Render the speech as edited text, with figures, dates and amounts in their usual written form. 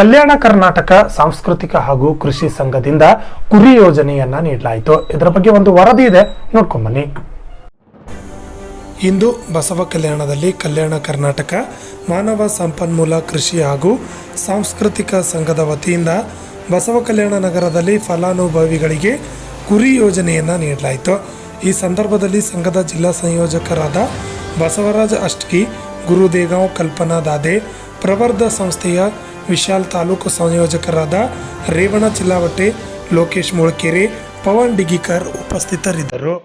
ಕಲ್ಯಾಣ ಕರ್ನಾಟಕ ಸಾಂಸ್ಕೃತಿಕ ಹಾಗೂ ಕೃಷಿ ಸಂಘದಿಂದ ಕುರಿ ಯೋಜನೆಯನ್ನ ನೀಡಲಾಯಿತು. ಇದರ ಬಗ್ಗೆ ಒಂದು ವರದಿ ಇದೆ, ನೋಡ್ಕೊಂಡ್ ಬನ್ನಿ. ಇಂದು ಬಸವ ಕಲ್ಯಾಣದಲ್ಲಿ ಕಲ್ಯಾಣ ಕರ್ನಾಟಕ ಮಾನವ ಸಂಪನ್ಮೂಲ ಕೃಷಿ ಹಾಗೂ ಸಾಂಸ್ಕೃತಿಕ ಸಂಘದ ವತಿಯಿಂದ ಬಸವ ಕಲ್ಯಾಣ ನಗರದಲ್ಲಿ ಫಲಾನುಭವಿಗಳಿಗೆ ಕುರಿ ಯೋಜನೆಯನ್ನು ನೀಡಲಾಯಿತು. ಈ ಸಂದರ್ಭದಲ್ಲಿ ಸಂಘದ ಜಿಲ್ಲಾ ಸಂಯೋಜಕರಾದ ಬಸವರಾಜ ಅಷ್ಟಗಿ, ಗುರುದೇಗಾಂವ್ ಕಲ್ಪನಾ ದಾದೆ, ಪ್ರವರ್ಧ ಸಂಸ್ಥೆಯ ವಿಶಾಲ್ ತಾಲೂಕು ಸಂಯೋಜಕರಾದ ರೇವಣ ಚಿಲ್ಲಾವಟ್ಟೆ, ಲೋಕೇಶ್ ಮುಳಕೆರೆ, ಪವನ್ ಡಿಗಿಕರ್ ಉಪಸ್ಥಿತರಿದ್ದರು.